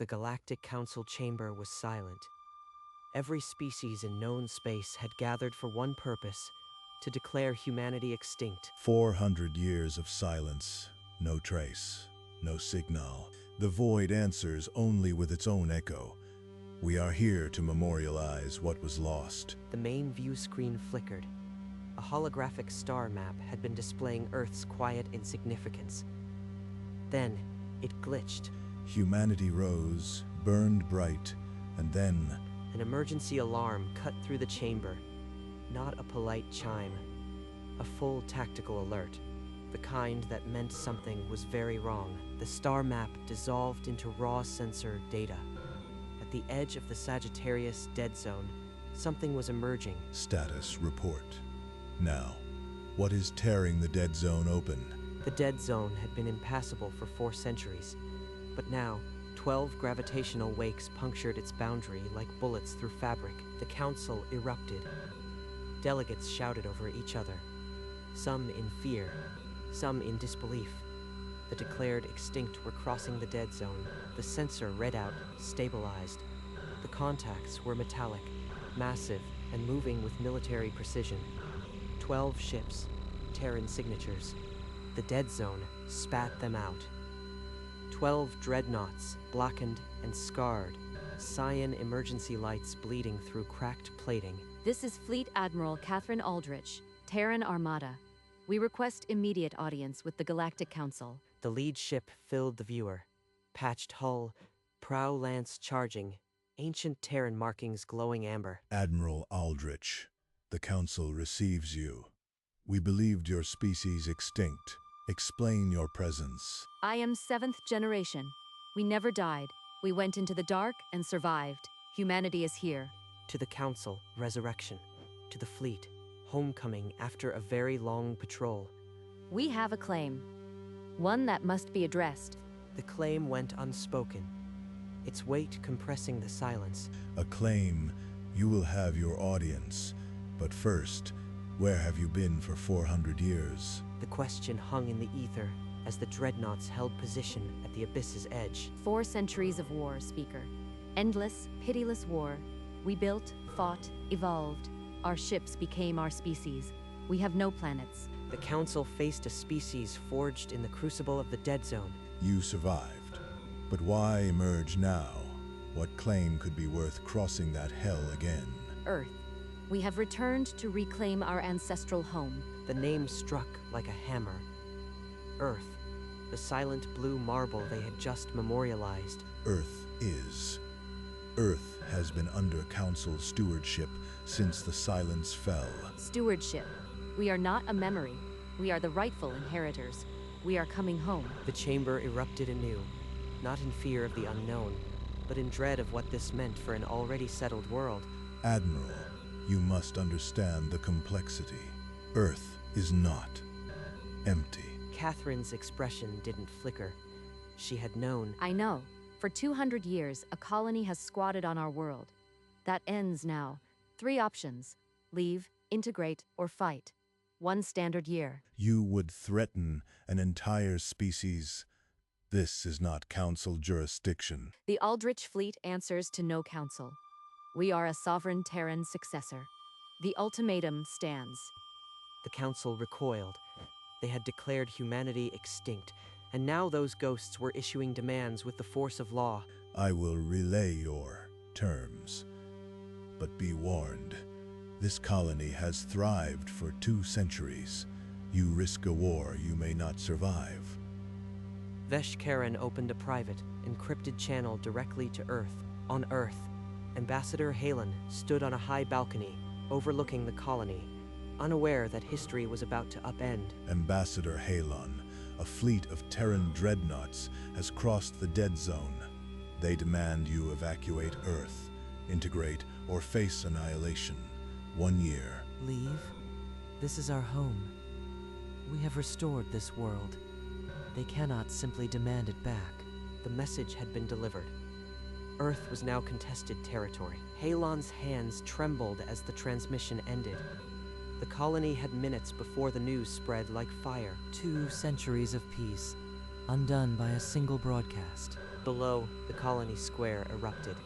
The Galactic Council chamber was silent. Every species in known space had gathered for one purpose: to declare humanity extinct. 400 years of silence, no trace, no signal. The void answers only with its own echo. We are here to memorialize what was lost. The main view screen flickered. A holographic star map had been displaying Earth's quiet insignificance. Then, it glitched. Humanity rose, burned bright, and then... An emergency alarm cut through the chamber. Not a polite chime. A full tactical alert. The kind that meant something was very wrong. The star map dissolved into raw sensor data. At the edge of the Sagittarius dead zone, something was emerging. Status report. Now, what is tearing the dead zone open? The dead zone had been impassable for 4 centuries, but now 12 gravitational wakes punctured its boundary like bullets through fabric. The council erupted. Delegates shouted over each other, some in fear, some in disbelief. The declared extinct were crossing the dead zone. The sensor read out, stabilized. The contacts were metallic, massive, and moving with military precision. 12 ships, Terran signatures. The dead zone spat them out. 12 dreadnoughts, blackened and scarred, cyan emergency lights bleeding through cracked plating. This is Fleet Admiral Catherine Aldrich, Terran Armada. We request immediate audience with the Galactic Council. The lead ship filled the viewer. Patched hull, prow lance charging, ancient Terran markings glowing amber. Admiral Aldrich, the Council receives you. We believed your species extinct. Explain your presence. I am 7th generation. We never died. We went into the dark and survived. Humanity is here. To the Council, resurrection. To the fleet, homecoming after a very long patrol. We have a claim. One that must be addressed. The claim went unspoken, its weight compressing the silence. A claim. You will have your audience. But first, where have you been for 400 years? The question hung in the ether as the dreadnoughts held position at the abyss's edge. 4 centuries of war, Speaker. Endless, pitiless war. We built, fought, evolved. Our ships became our species. We have no planets. The Council faced a species forged in the crucible of the dead zone. You survived. But why emerge now? What claim could be worth crossing that hell again? Earth. We have returned to reclaim our ancestral home. The name struck like a hammer. Earth. The silent blue marble they had just memorialized. Earth is. Earth has been under Council stewardship since the silence fell. Stewardship. We are not a memory. We are the rightful inheritors. We are coming home. The chamber erupted anew, not in fear of the unknown, but in dread of what this meant for an already settled world. Admiral, you must understand the complexity. Earth is not empty. Catherine's expression didn't flicker. She had known. I know. For 200 years, a colony has squatted on our world. That ends now. 3 options: leave, integrate, or fight. 1 standard year. You would threaten an entire species. This is not Council jurisdiction. The Aldrich fleet answers to no council. We are a sovereign Terran successor. The ultimatum stands. The Council recoiled. They had declared humanity extinct, and now those ghosts were issuing demands with the force of law. I will relay your terms. But be warned, this colony has thrived for 2 centuries. You risk a war you may not survive. Vesh Karen opened a private, encrypted channel directly to Earth. On Earth, Ambassador Halen stood on a high balcony, overlooking the colony, unaware that history was about to upend. Ambassador Halon, a fleet of Terran dreadnoughts has crossed the dead zone. They demand you evacuate Earth, integrate, or face annihilation. 1 year. Leave? This is our home. We have restored this world. They cannot simply demand it back. The message had been delivered. Earth was now contested territory. Halon's hands trembled as the transmission ended. The colony had minutes before the news spread like fire. 2 centuries of peace, undone by a single broadcast. Below, the colony square erupted.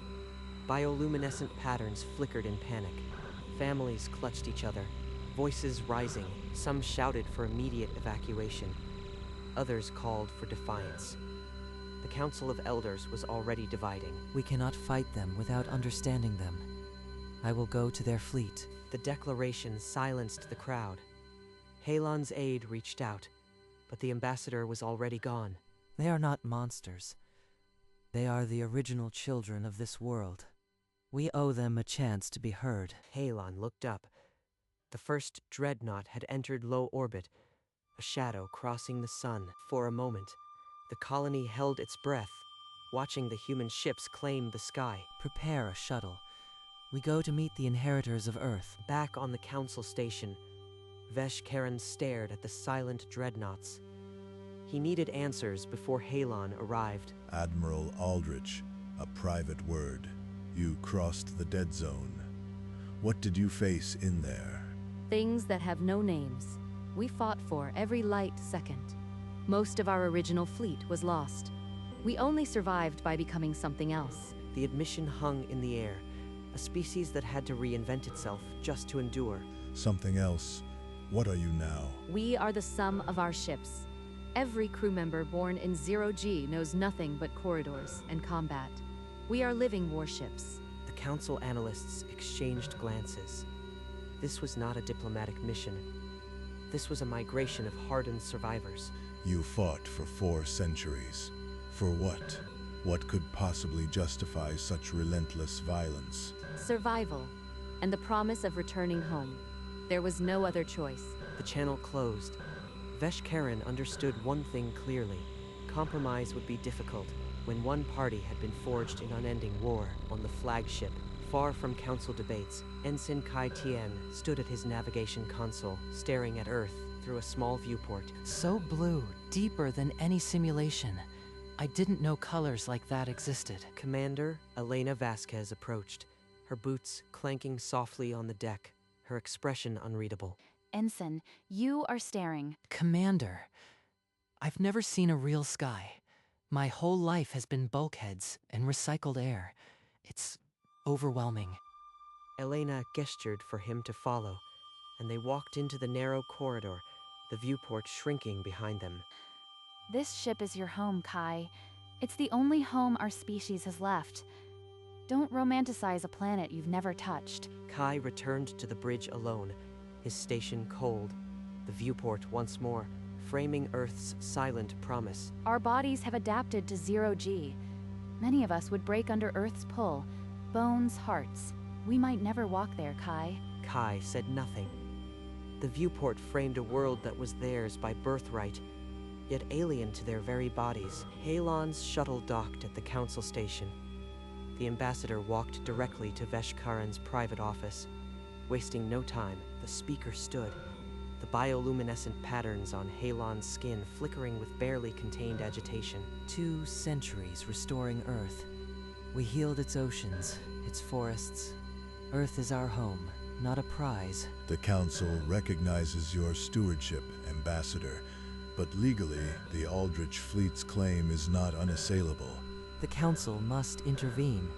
Bioluminescent patterns flickered in panic. Families clutched each other, voices rising. Some shouted for immediate evacuation. Others called for defiance. The Council of Elders was already dividing. We cannot fight them without understanding them. I will go to their fleet. The declaration silenced the crowd. Halon's aide reached out, but the ambassador was already gone. They are not monsters. They are the original children of this world. We owe them a chance to be heard. Halon looked up. The first dreadnought had entered low orbit, a shadow crossing the sun. For a moment, the colony held its breath, watching the human ships claim the sky. Prepare a shuttle. We go to meet the inheritors of Earth. Back on the council station, Vesh-Karen stared at the silent dreadnoughts. He needed answers before Halon arrived. Admiral Aldrich, a private word. You crossed the dead zone. What did you face in there? Things that have no names. We fought for every light second. Most of our original fleet was lost. We only survived by becoming something else. The admission hung in the air, a species that had to reinvent itself just to endure. Something else. What are you now? We are the sum of our ships. Every crew member born in 0G knows nothing but corridors and combat. We are living warships. The council analysts exchanged glances. This was not a diplomatic mission. This was a migration of hardened survivors. You fought for 4 centuries. For what? What could possibly justify such relentless violence? Survival, and the promise of returning home. There was no other choice. The channel closed. Vesh-Karen understood one thing clearly. Compromise would be difficult when one party had been forged in unending war on the flagship. Far from council debates, Ensign Kai Tien stood at his navigation console, staring at Earth through a small viewport. So blue, deeper than any simulation. I didn't know colors like that existed. Commander Elena Vasquez approached, her boots clanking softly on the deck, her expression unreadable. Ensign, you are staring. Commander, I've never seen a real sky. My whole life has been bulkheads and recycled air. It's overwhelming. Elena gestured for him to follow, and they walked into the narrow corridor, the viewport shrinking behind them. This ship is your home, Kai. It's the only home our species has left. Don't romanticize a planet you've never touched. Kai returned to the bridge alone, his station cold, the viewport once more, framing Earth's silent promise. Our bodies have adapted to 0G. Many of us would break under Earth's pull. Bones, hearts. We might never walk there, Kai. Kai said nothing. The viewport framed a world that was theirs by birthright, yet alien to their very bodies. Halon's shuttle docked at the council station. The ambassador walked directly to Vesh-Karen's private office. Wasting no time, the speaker stood, the bioluminescent patterns on Halon's skin flickering with barely contained agitation. 2 centuries restoring Earth. We healed its oceans, its forests. Earth is our home, not a prize. The Council recognizes your stewardship, Ambassador, but legally, the Aldrich Fleet's claim is not unassailable. The Council must intervene.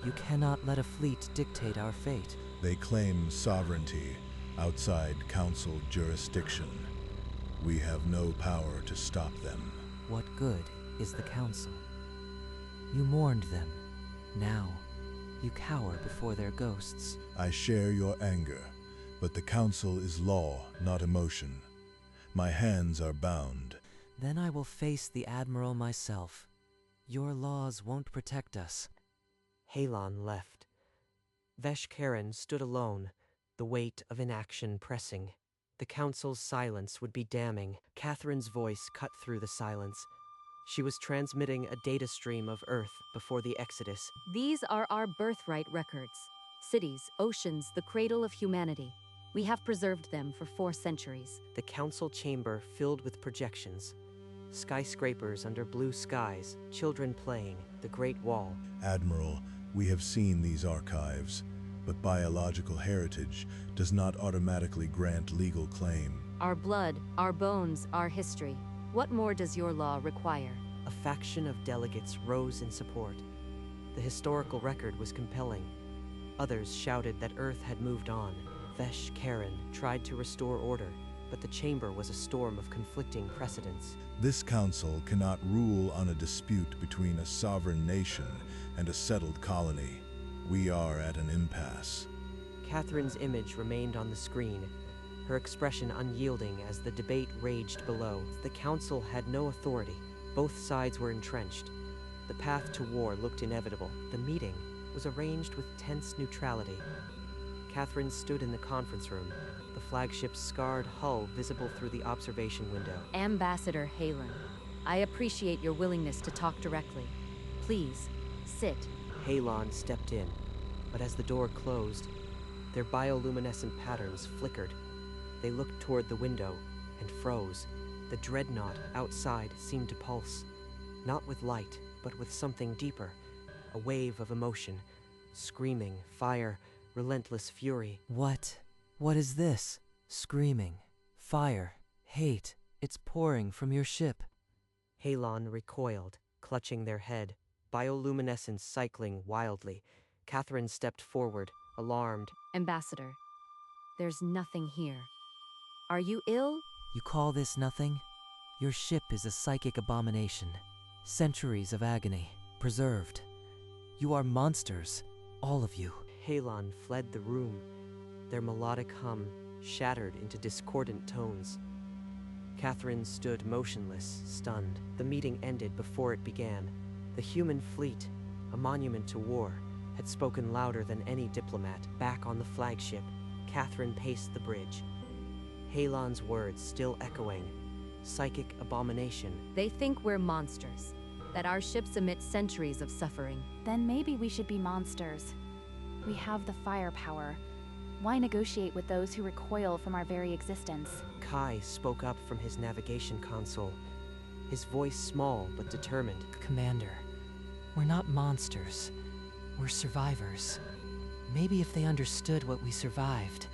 You cannot let a fleet dictate our fate. They claim sovereignty outside Council jurisdiction. We have no power to stop them. What good is the Council? You mourned them. Now, you cower before their ghosts. I share your anger, but the Council is law, not emotion. My hands are bound. Then I will face the Admiral myself. Your laws won't protect us. Halon left. Vesh-Karen stood alone, the weight of inaction pressing. The council's silence would be damning. Catherine's voice cut through the silence. She was transmitting a data stream of Earth before the Exodus. These are our birthright records. Cities, oceans, the cradle of humanity. We have preserved them for 4 centuries. The council chamber filled with projections. Skyscrapers under blue skies, children playing, the Great Wall. Admiral, we have seen these archives, but biological heritage does not automatically grant legal claim. Our blood, our bones, our history. What more does your law require? A faction of delegates rose in support. The historical record was compelling. Others shouted that Earth had moved on. Vesh Karen tried to restore order, but the chamber was a storm of conflicting precedents. This council cannot rule on a dispute between a sovereign nation and a settled colony. We are at an impasse. Catherine's image remained on the screen, her expression unyielding as the debate raged below. The council had no authority. Both sides were entrenched. The path to war looked inevitable. The meeting was arranged with tense neutrality. Catherine stood in the conference room, the flagship's scarred hull visible through the observation window. Ambassador Halen, I appreciate your willingness to talk directly. Please, sit. Halon stepped in, but as the door closed, their bioluminescent patterns flickered. They looked toward the window and froze. The dreadnought outside seemed to pulse, not with light, but with something deeper. A wave of emotion, screaming, fire, relentless fury. What is this? Screaming, fire, hate. It's pouring from your ship. Halon recoiled, clutching their head, bioluminescence cycling wildly. Catherine stepped forward, alarmed. Ambassador, there's nothing here. Are you ill? You call this nothing? Your ship is a psychic abomination. Centuries of agony, preserved. You are monsters, all of you. Halon fled the room, their melodic hum shattered into discordant tones. Catherine stood motionless, stunned. The meeting ended before it began. The human fleet, a monument to war, had spoken louder than any diplomat. Back on the flagship, Catherine paced the bridge. Halon's words still echoing. Psychic abomination. They think we're monsters, that our ships emit centuries of suffering. Then maybe we should be monsters. We have the firepower. Why negotiate with those who recoil from our very existence? Kai spoke up from his navigation console, his voice small but determined. Commander, we're not monsters. We're survivors. Maybe if they understood what we survived,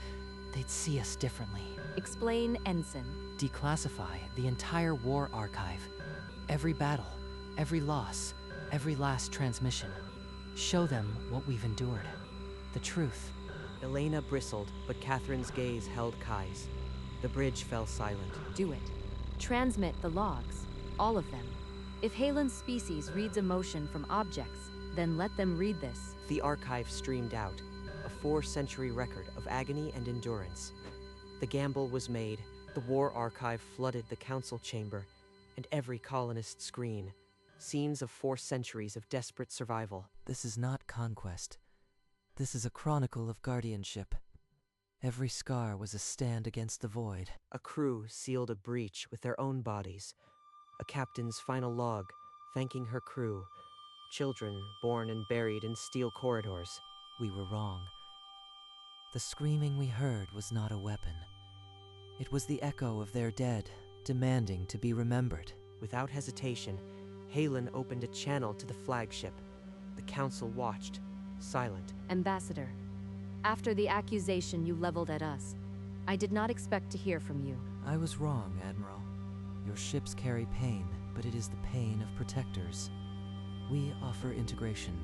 they'd see us differently. Explain, Ensign. Declassify the entire war archive. Every battle, every loss, every last transmission. Show them what we've endured. The truth. Elena bristled, but Catherine's gaze held Kai's. The bridge fell silent. Do it. Transmit the logs. All of them. If Halen's species reads emotion from objects, then let them read this. The archive streamed out, a 4-century record of agony and endurance. The gamble was made. The war archive flooded the council chamber and every colonist's screen. Scenes of 4 centuries of desperate survival. This is not conquest. This is a chronicle of guardianship. Every scar was a stand against the void. A crew sealed a breach with their own bodies. A captain's final log, thanking her crew. Children born and buried in steel corridors. We were wrong. The screaming we heard was not a weapon. It was the echo of their dead, demanding to be remembered. Without hesitation, Halen opened a channel to the flagship. The council watched, silent. Ambassador, after the accusation you leveled at us, I did not expect to hear from you. I was wrong, Admiral. Your ships carry pain, but it is the pain of protectors. We offer integration.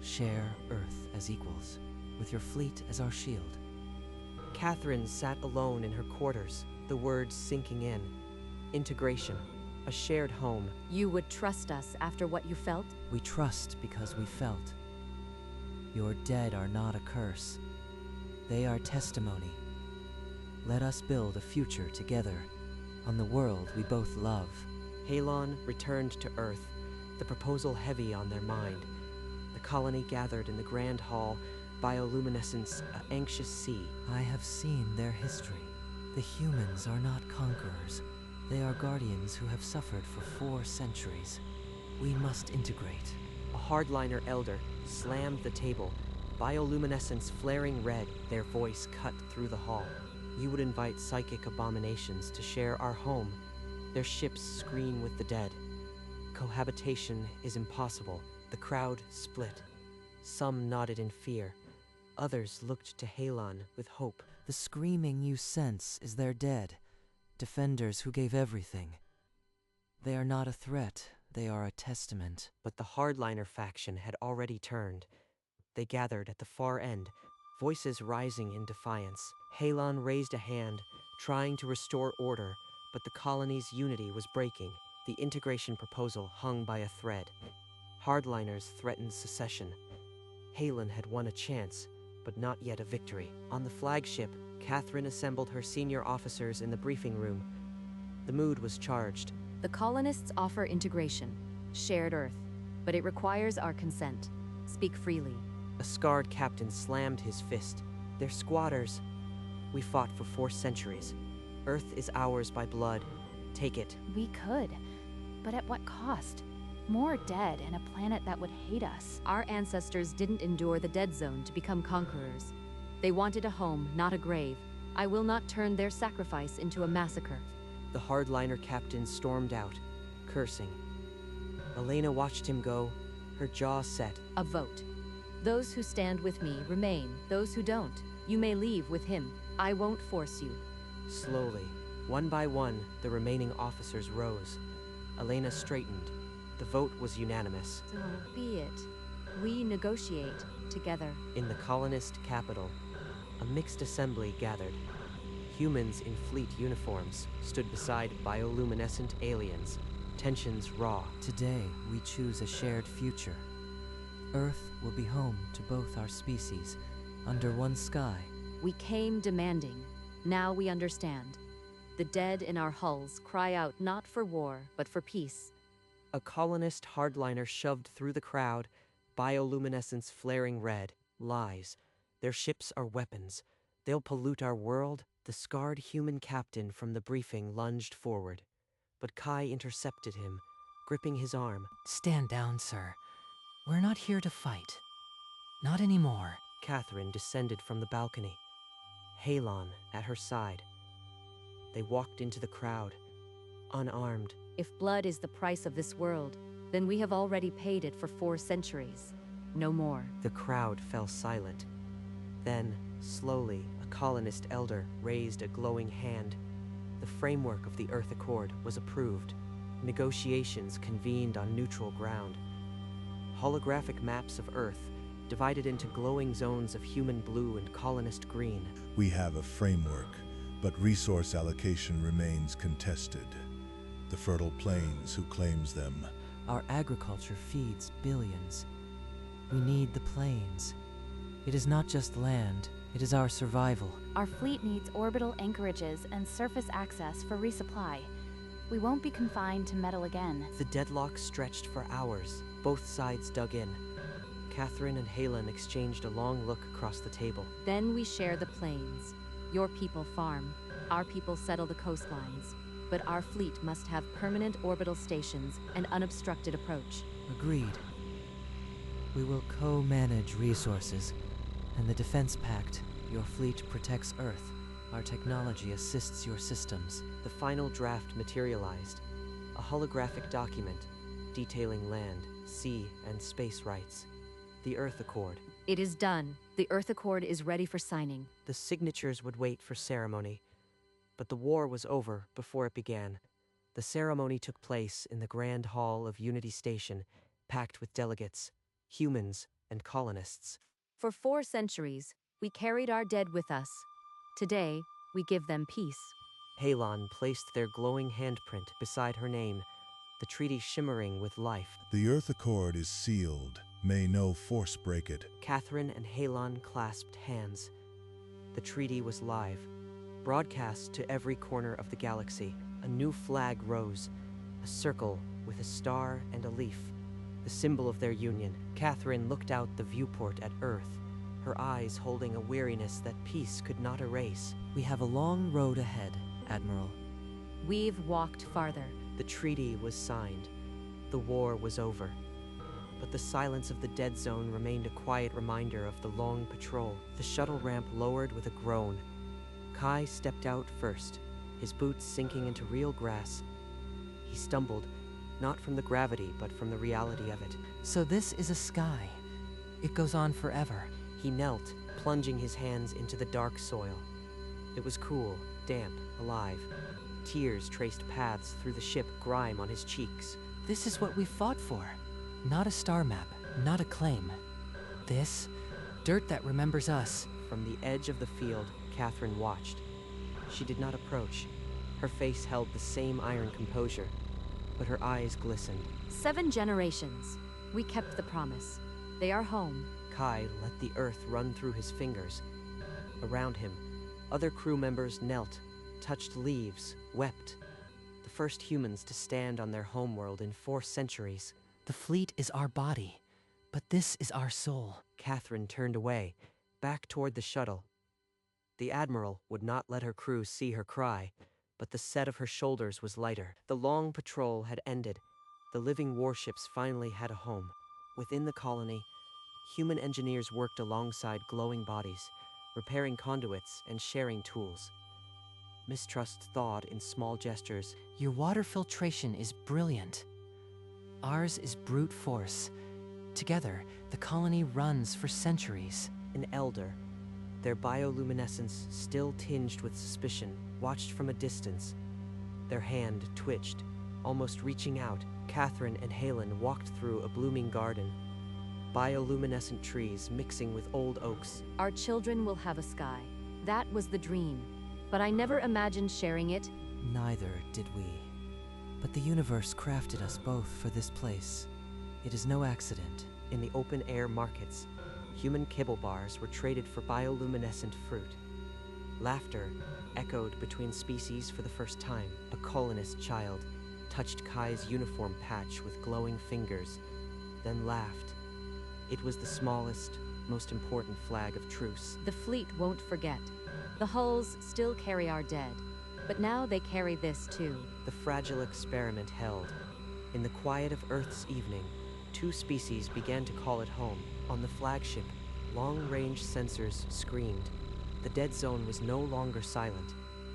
Share Earth as equals, with your fleet as our shield. Catherine sat alone in her quarters, the words sinking in. Integration, a shared home. You would trust us after what you felt? We trust because we felt. Your dead are not a curse. They are testimony. Let us build a future together, on the world we both love. Halon returned to Earth, the proposal heavy on their mind. The colony gathered in the Grand Hall, bioluminescence, an anxious sea. I have seen their history. The humans are not conquerors. They are guardians who have suffered for 4 centuries. We must integrate. A hardliner elder slammed the table, bioluminescence flaring red, their voice cut through the hall. You would invite psychic abominations to share our home. Their ships screen with the dead. Cohabitation is impossible. The crowd split. Some nodded in fear. Others looked to Halon with hope. The screaming you sense is their dead, defenders who gave everything. They are not a threat, they are a testament. But the hardliner faction had already turned. They gathered at the far end, voices rising in defiance. Halon raised a hand, trying to restore order, but the colony's unity was breaking. The integration proposal hung by a thread. Hardliners threatened secession. Halon had won a chance, but not yet a victory. On the flagship, Catherine assembled her senior officers in the briefing room. The mood was charged. The colonists offer integration, shared Earth, but it requires our consent. Speak freely. A scarred captain slammed his fist. They're squatters. We fought for 4 centuries. Earth is ours by blood. Take it. We could, but at what cost? More dead and a planet that would hate us. Our ancestors didn't endure the dead zone to become conquerors. They wanted a home, not a grave. I will not turn their sacrifice into a massacre. The hardliner captain stormed out, cursing. Elena watched him go, her jaw set. A vote. Those who stand with me remain. Those who don't, you may leave with him. I won't force you. Slowly, one by one, the remaining officers rose. Elena straightened. The vote was unanimous. So be it. We negotiate together. In the colonist capital, a mixed assembly gathered. Humans in fleet uniforms stood beside bioluminescent aliens, tensions raw. Today, we choose a shared future. Earth will be home to both our species, under one sky. We came demanding. Now we understand. The dead in our hulls cry out not for war, but for peace. A colonist hardliner shoved through the crowd, bioluminescence flaring red. Lies. Their ships are weapons. They'll pollute our world. The scarred human captain from the briefing lunged forward, but Kai intercepted him, gripping his arm. Stand down, sir. We're not here to fight. Not anymore. Catherine descended from the balcony, Halon at her side. They walked into the crowd, unarmed. If blood is the price of this world, then we have already paid it for 4 centuries. No more. The crowd fell silent. Then, slowly, a colonist elder raised a glowing hand. The framework of the Earth Accord was approved. Negotiations convened on neutral ground. Holographic maps of Earth, divided into glowing zones of human blue and colonist green. We have a framework, but resource allocation remains contested. The fertile plains, who claims them? Our agriculture feeds billions. We need the plains. It is not just land, it is our survival. Our fleet needs orbital anchorages and surface access for resupply. We won't be confined to metal again. The deadlock stretched for hours. Both sides dug in. Catherine and Halon exchanged a long look across the table. Then we share the plains. Your people farm. Our people settle the coastlines. But our fleet must have permanent orbital stations and unobstructed approach. Agreed. We will co-manage resources, and the Defense Pact, your fleet protects Earth. Our technology assists your systems. The final draft materialized. A holographic document detailing land, sea, and space rights. The Earth Accord. It is done. The Earth Accord is ready for signing. The signatures would wait for ceremony. But the war was over before it began. The ceremony took place in the Grand Hall of Unity Station, packed with delegates, humans, and colonists. For 4 centuries, we carried our dead with us. Today, we give them peace. Halon placed their glowing handprint beside her name, the treaty shimmering with life. The Earth Accord is sealed. May no force break it. Catherine and Halon clasped hands. The treaty was live, broadcast to every corner of the galaxy. A new flag rose, a circle with a star and a leaf, the symbol of their union. Catherine looked out the viewport at Earth, her eyes holding a weariness that peace could not erase. We have a long road ahead, Admiral. We've walked farther. The treaty was signed. The war was over. But the silence of the dead zone remained a quiet reminder of the long patrol. The shuttle ramp lowered with a groan. Kai stepped out first, his boots sinking into real grass. He stumbled, not from the gravity, but from the reality of it. So this is a sky. It goes on forever. He knelt, plunging his hands into the dark soil. It was cool, damp, alive. Tears traced paths through the ship, grime on his cheeks. This is what we fought for. Not a star map, not a claim. This, dirt that remembers us. From the edge of the field, Catherine watched. She did not approach. Her face held the same iron composure, but her eyes glistened. 7 generations. We kept the promise. They are home. Kai let the earth run through his fingers. Around him, other crew members knelt, touched leaves, wept. The first humans to stand on their homeworld in 4 centuries. The fleet is our body, but this is our soul. Catherine turned away, back toward the shuttle. The Admiral would not let her crew see her cry, but the set of her shoulders was lighter. The long patrol had ended. The living warships finally had a home. Within the colony, human engineers worked alongside glowing bodies, repairing conduits and sharing tools. Mistrust thawed in small gestures. Your water filtration is brilliant. Ours is brute force. Together, the colony runs for centuries. An elder, their bioluminescence still tinged with suspicion, watched from a distance. Their hand twitched, almost reaching out. Catherine and Halen walked through a blooming garden. Bioluminescent trees mixing with old oaks. Our children will have a sky. That was the dream. But I never imagined sharing it. Neither did we. But the universe crafted us both for this place. It is no accident. In the open-air markets, human kibble bars were traded for bioluminescent fruit. Laughter echoed between species for the first time. A colonist child touched Kai's uniform patch with glowing fingers, then laughed. It was the smallest, most important flag of truce. The fleet won't forget. The hulls still carry our dead, but now they carry this too. The fragile experiment held. In the quiet of Earth's evening, 2 species began to call it home. On the flagship, long-range sensors screamed. The dead zone was no longer silent.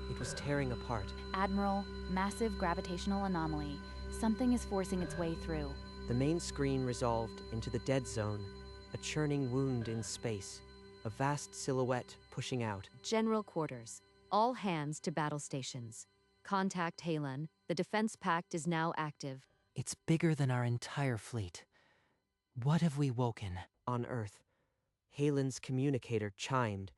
It was tearing apart. Admiral, massive gravitational anomaly. Something is forcing its way through. The main screen resolved into the dead zone, a churning wound in space, a vast silhouette pushing out. General quarters. All hands to battle stations. Contact Halen. The defense pact is now active. It's bigger than our entire fleet. What have we woken? On Earth, Halen's communicator chimed.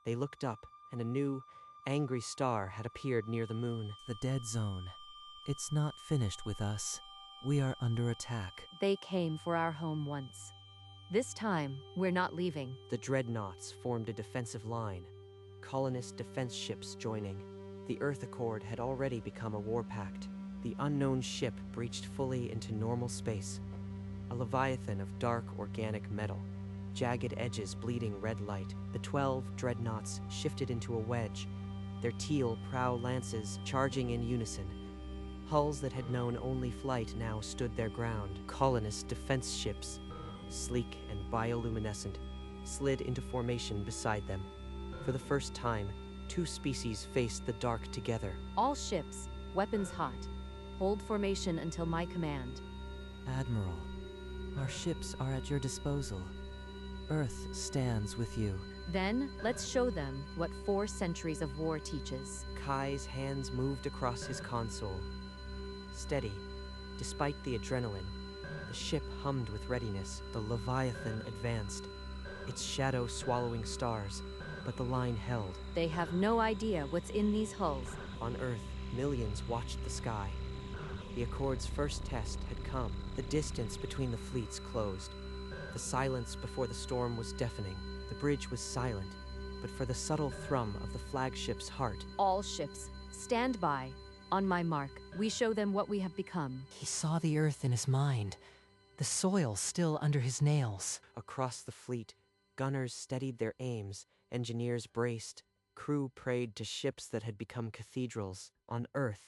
They looked up, and a new, angry star had appeared near the moon. The dead zone. It's not finished with us. We are under attack. They came for our home once. This time, we're not leaving. The Dreadnoughts formed a defensive line, colonist defense ships joining. The Earth Accord had already become a war pact. The unknown ship breached fully into normal space, a leviathan of dark organic metal, jagged edges bleeding red light. The 12 Dreadnoughts shifted into a wedge, their teal prow lances charging in unison. Hulls that had known only flight now stood their ground. Colonist defense ships, sleek and bioluminescent, slid into formation beside them. For the first time, 2 species faced the dark together. All ships, weapons hot. Hold formation until my command. Admiral, our ships are at your disposal. Earth stands with you. Then, let's show them what 4 centuries of war teaches. Kai's hands moved across his console. Steady, despite the adrenaline, the ship hummed with readiness. The Leviathan advanced, its shadow swallowing stars, but the line held. They have no idea what's in these hulls. On Earth, millions watched the sky. The Accord's first test had come. The distance between the fleets closed. The silence before the storm was deafening. The bridge was silent, but for the subtle thrum of the flagship's heart. All ships, stand by. On my mark, we show them what we have become. He saw the Earth in his mind, the soil still under his nails. Across the fleet, gunners steadied their aims, engineers braced, crew prayed to ships that had become cathedrals. On Earth,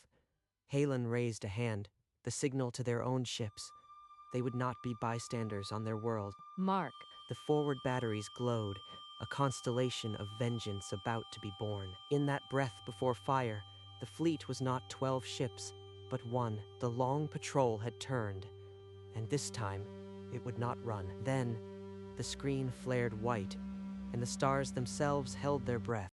Halen raised a hand, the signal to their own ships. They would not be bystanders on their world. Mark. The forward batteries glowed, a constellation of vengeance about to be born. In that breath before fire, the fleet was not 12 ships, but one. The long patrol had turned, and this time, it would not run. Then, the screen flared white, and the stars themselves held their breath.